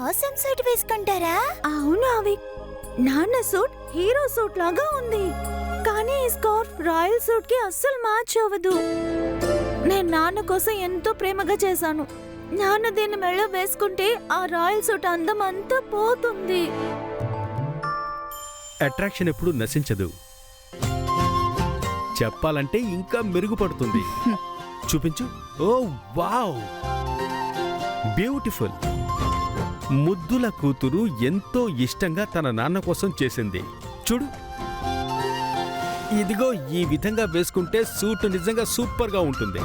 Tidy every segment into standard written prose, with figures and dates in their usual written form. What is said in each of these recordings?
Awesome suit వేసుకుంటారా? అవును అవి. నాన్న సూట్ హీరో సూట్ లాగా ఉంది, కానీ ఈ స్కార్ఫ్ రాయల్ సూట్ కి అస్సలు మ్యాచ్ అవ్వదు. నేను నాన్న కోసం ఎంతో ప్రేమగా చేశాను. నాన్న దీన్ని మెళ్ళ వేసుకుంటే ఆ రాయల్ సూట్ అందం అంతా పోతుంది. అట్రాక్షన్ ఎప్పుడు నశించదు, చెప్పాలంటే ఇంకా మెరుగుపడుతుంది. చూపించు. ఓ వావ్, బ్యూటిఫుల్. ముద్దుల కూతురు ఎంతో ఇష్టంగా తన నాన్న కోసం చేసింది. చూడు, ఇదిగో ఈ విధంగా వేసుకుంటే సూట్ నిజంగా సూపర్ గా ఉంటుంది.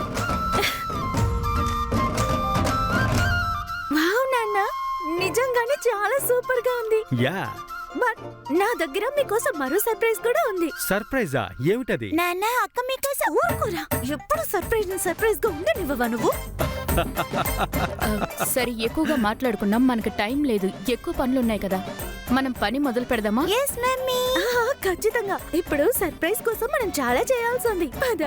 వావ్ నాన్న, నిజంగానే చాలా సూపర్ గా ఉంది. యా, బట్ నా దగ్గర మీకోసం మరో సర్ప్రైజ్ కూడా ఉంది. సర్ప్రైజా? ఏమిటది? నాన్న, అక్క మీకోసం. ఊరుకోరా, ఎప్పుడు సర్ప్రైజ్ గా ఉండనివ్వవా నువ్వు? సరే, ఎక్కువగా మాట్లాడుకున్నాం, మనకు టైం లేదు, ఎక్కువ పనులున్నాయి కదా. మనం పని మొదలు పెడదామా? Yes mummy. ఖచ్చితంగా. ఇప్పుడు సర్ప్రైజ్ కోసం మనం చాలా చేయాల్సి ఉంది. పద.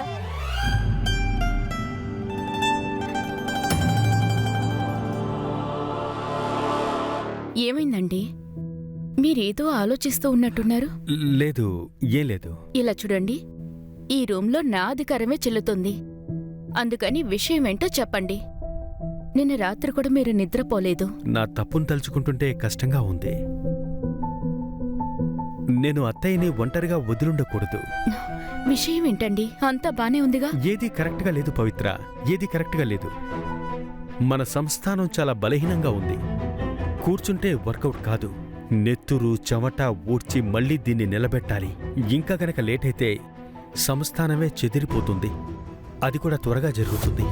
ఏమైందండి? మీరేదో ఆలోచిస్తూ ఉన్నట్టున్నారు. లేదు, ఏం లేదు. ఇలా చూడండి, ఈ రూంలో నా అధికారమే చెల్లుతుంది. అందుకని విషయం ఏంటో చెప్పండి. నిన్న రాత్రి కూడా మీరు నిద్రపోలేదు. నా తప్పును తలుచుకుంటుంటే కష్టంగా ఉంది. నేను అత్తయ్యని ఒంటరిగా వదిలుండకూడదు. విషయం ఏంటండి? అంతా బానే ఉందిగా. ఏదీ కరెక్ట్గా లేదు పవిత్ర, ఏదీ కరెక్ట్గా లేదు. మన సంస్థానం చాలా బలహీనంగా ఉంది. కూర్చుంటే వర్కౌట్ కాదు. నెత్తురు చెమట ఊడ్చి మళ్ళీ దీన్ని నిలబెట్టాలి. ఇంకా గనక లేట్ అయితే సంస్థానమే చెదిరిపోతుంది. అది కూడా త్వరగా జరుగుతుంది.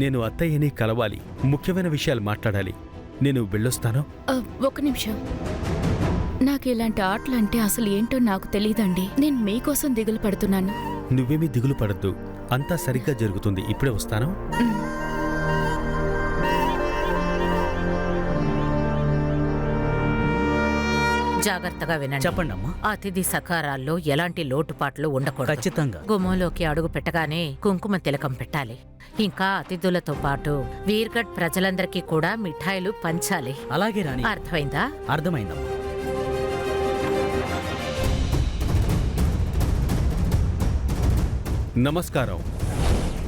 నేను అత్తయ్యని కలవాలి, ముఖ్యమైన విషయాలు మాట్లాడాలి. నేను వెళ్ళొస్తాను. ఒక నిమిషం. నాకు ఇలాంటి ఆటలంటే అసలు ఏంటో నాకు తెలియదండి. నేను మీకోసం దిగులు పడుతున్నాను. నువ్వేమీ దిగులు పడద్దు, అంతా సరిగ్గా జరుగుతుంది. ఇప్పుడే వస్తాను. జాగ్రత్తగా వినండి. చెప్పండి అమ్మా. అతిథి సకారాల్లో ఎలాంటి లోటుపాట్లు ఉండకూడదు. ఖచ్చితంగా. గుమ్మంలోకి అడుగు పెట్టగానే కుంకుమ తిలకం పెట్టాలి. ఇంకా అతిథులతో పాటు వీర్గఢ్ ప్రజలందరికీ కూడా మిఠాయిలు పంచాలి. అలాగే రాణి. అర్థమైందా? అర్థమైందమ్మా. నమస్కారం.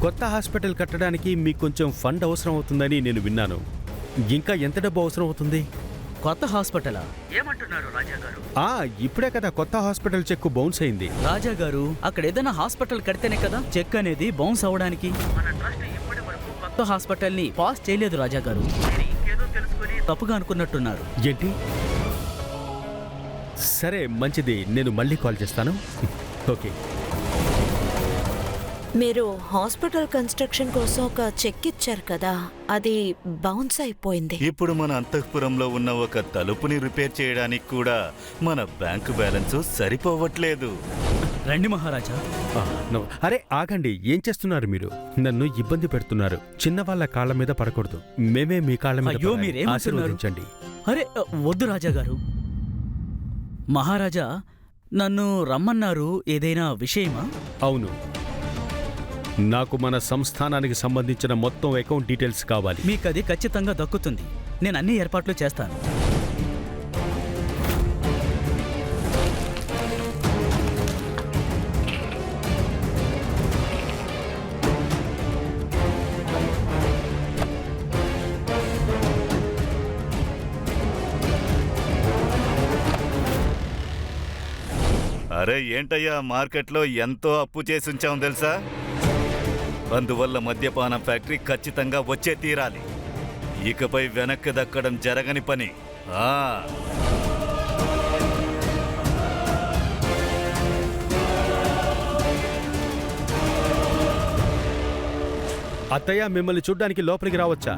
కొత్త హాస్పిటల్ కట్టడానికి మీకు కొంచెం ఫండ్ అవసరం అవుతుందని నేను విన్నాను. ఇంకా ఎంత డబ్బు అవసరం అవుతుంది? కొత్త హాస్పిటలా? ఏమంటున్నారు రాజాగారు? ఇప్పుడే కదా కొత్త హాస్పిటల్ చెక్కు బౌన్స్ అయింది. రాజాగారు, అక్కడ ఏదైనా హాస్పిటల్ కడితేనే కదా చెక్ అనేది బౌన్స్ అవడానికి. మన ట్రస్ట్ ఇప్పటి వరకు కొత్త హాస్పిటల్ ని పాస్ చేయలేదు రాజాగారు. ఇంకేదో తెలుసుకొని తప్పుగా అనుకున్నట్టున్నారు. ఏంటి? సరే, మంచిది. నేను మళ్ళీ కాల్ చేస్తాను. ఓకే. మీరు హాస్పిటల్ కన్స్ట్రక్షన్ కోసం ఒక చెక్ ఇచ్చారు కదా, అది బౌన్స్ అయిపోయింది. ఇప్పుడు మన అంతఃపురంలో ఉన్న ఒక తలుపుని రిపేర్ చేయడానికి కూడా మన బ్యాంకు బ్యాలెన్స్ సరిపోవట్లేదు. రండి మహారాజా. అరే ఆగండి, ఏం చేస్తున్నారు మీరు? నన్ను ఇబ్బంది పెడుతున్నారు. చిన్నవాళ్ళ కాళ్ళ మీద పడకూడదు. మేమే మీ కాళ్ళ మీద అయ్యో, పడాలి. మీరేమంటున్నారు? ఆశీర్వదించండి. అరే వద్దు రాజాగారు. మహారాజా, నన్ను రమ్మన్నారు. ఏదైనా విషయమా? అవును, నాకు మన సంస్థానానికి సంబంధించిన మొత్తం అకౌంట్ డీటెయిల్స్ కావాలి. మీకది ఖచ్చితంగా దక్కుతుంది. నేను అన్ని ఏర్పాట్లు చేస్తాను. అరే ఏంటయ్యా, మార్కెట్లో ఎంతో అప్పు చేసి ఉంచాం తెలుసా? అందువల్ల మద్యపాన ఫ్యాక్టరీ ఖచ్చితంగా వచ్చే తీరాలి. ఇకపై వెనక్కి దక్కడం జరగని పని. అత్తయ్య, మిమ్మల్ని చూడ్డానికి లోపలికి రావచ్చా?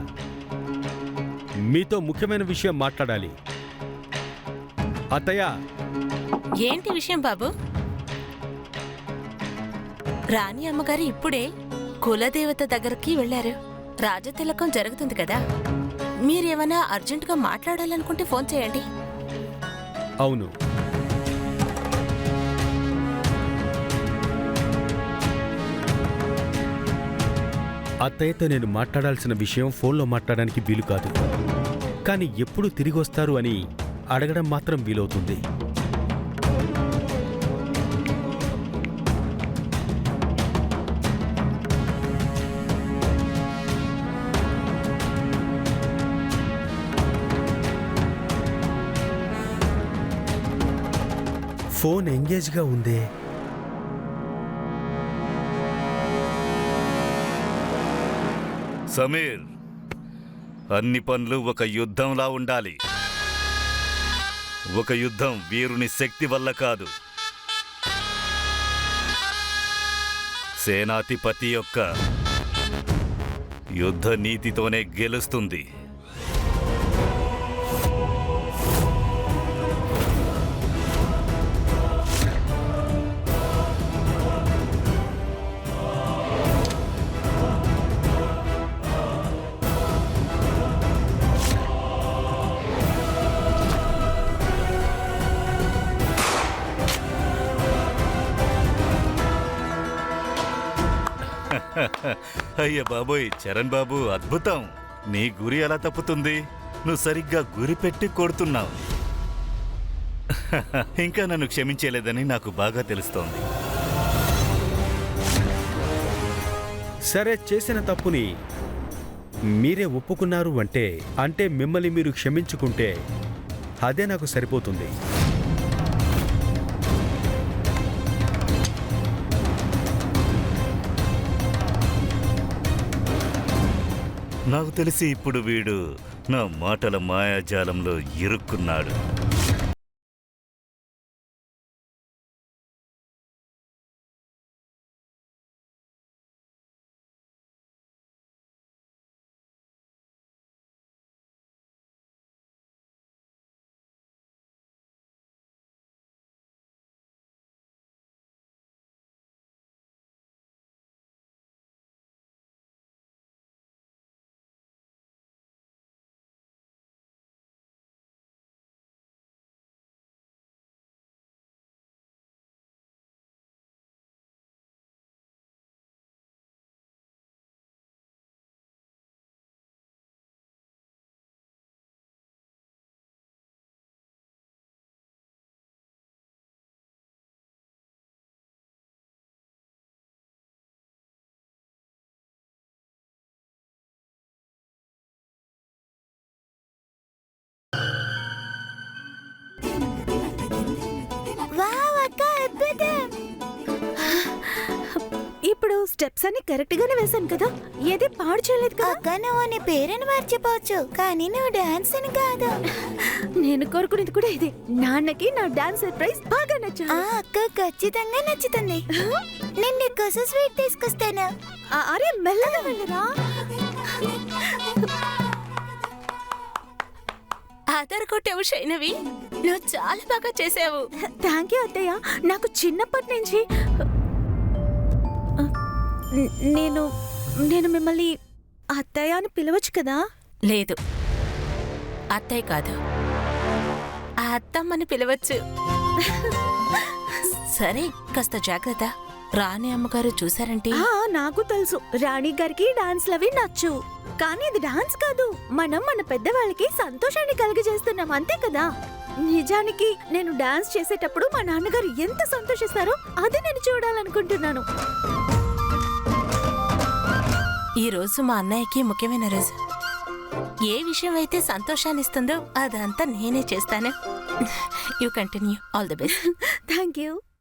మీతో ముఖ్యమైన విషయం మాట్లాడాలి. అత్తయ్య. ఏంటి విషయం బాబు? రాణి అమ్మగారు ఇప్పుడే కులదేవత దగ్గరికి వెళ్లారు. రాజతిలకం జరుగుతుంది కదా, మీరేమైనా అర్జెంటుగా మాట్లాడాలనుకుంటే ఫోన్ చేయండి. అవును, అత్తయ్యతో నేను మాట్లాడాల్సిన విషయం ఫోన్లో మాట్లాడడానికి వీలు కాదు. కానీ ఎప్పుడు తిరిగొస్తారు అని అడగడం మాత్రం వీలవుతుంది. ఫోన్ ఎంగేజ్గా ఉందే. సమీర్, అన్ని పనులు ఒక యుద్ధంలా ఉండాలి. ఒక యుద్ధం వీరుని శక్తి వల్ల కాదు, సేనాధిపతి యొక్క యుద్ధ నీతితోనే గెలుస్తుంది. అయ్య బాబోయ్, చరణ్ బాబు అద్భుతం. నీ గురి ఎలా తప్పుతుంది? నువ్వు సరిగ్గా గురి పెట్టి కొడుతున్నావు. ఇంకా నన్ను క్షమించలేదని నాకు బాగా తెలుస్తోంది. సరే, చేసిన తప్పుని మీరే ఒప్పుకున్నారు అంటే మిమ్మల్ని మీరు క్షమించుకుంటే అదే నాకు సరిపోతుంది. నాకు తెలిసి ఇప్పుడు వీడు నా మాటల మాయాజాలంలో ఇరుక్కున్నాడు. వావ్ అక్క, అద్భుతం. ఇప్పుడు స్టెప్స్ అన్ని కరెక్ట్ గానే వేశాను కదా, ఏది పాడు చేయలేదు కదా. అక్క, నువ్వు నీ పేరుని మర్చిపోవచ్చు, కానీ నువ్వు డాన్స్ అని కాదు. నేను కోరుకునేది కూడా ఇదే. నాన్నకి నా డాన్స్ సర్ప్రైజ్ బాగా నచ్చింది. అక్క ఖచ్చితంగా నచ్చుతుంది. నేను నీకోసం స్వీట్ తీసుకొస్తాను. అరే మెల్లగా వెళ్ళరా. ఆధార్ కొట్టావు శైనవి, నువ్వు చాలా బాగా చేసావు. థ్యాంక్ యూ అత్తయ్య. నాకు చిన్నప్పటి నుంచి నేను నేను మిమ్మల్ని అత్తయ్య అని పిలవచ్చు కదా. లేదు, అత్తయ్య కాదు, ఆ అత్తమ్మని పిలవచ్చు. సరే, కాస్త జాగ్రత్త. రాణి అమ్మగారు చూసారంటే. నాకు తెలుసు, రాణి గారికి డాన్స్ లవి నచ్చు. కానీ ఇది డాన్స్ కాదు, మనం మన పెద్దవాళ్ళకి సంతోషాన్ని కలిగజేస్తున్నాం, అంతే కదా. నిజానికి నేను డాన్స్ చేసేటప్పుడు మా నాన్నగారు ఎంత సంతోషిస్తారో అది నేను చూడాలనుకుంటున్నాను. ఈ రోజు మా అన్నయ్యకి ముఖ్యమైన రోజు. ఏ విషయం అయితే సంతోషాన్ని ఇస్తుందో అదంతా నేనే చేస్తాను. You continue. All the best. Thank you.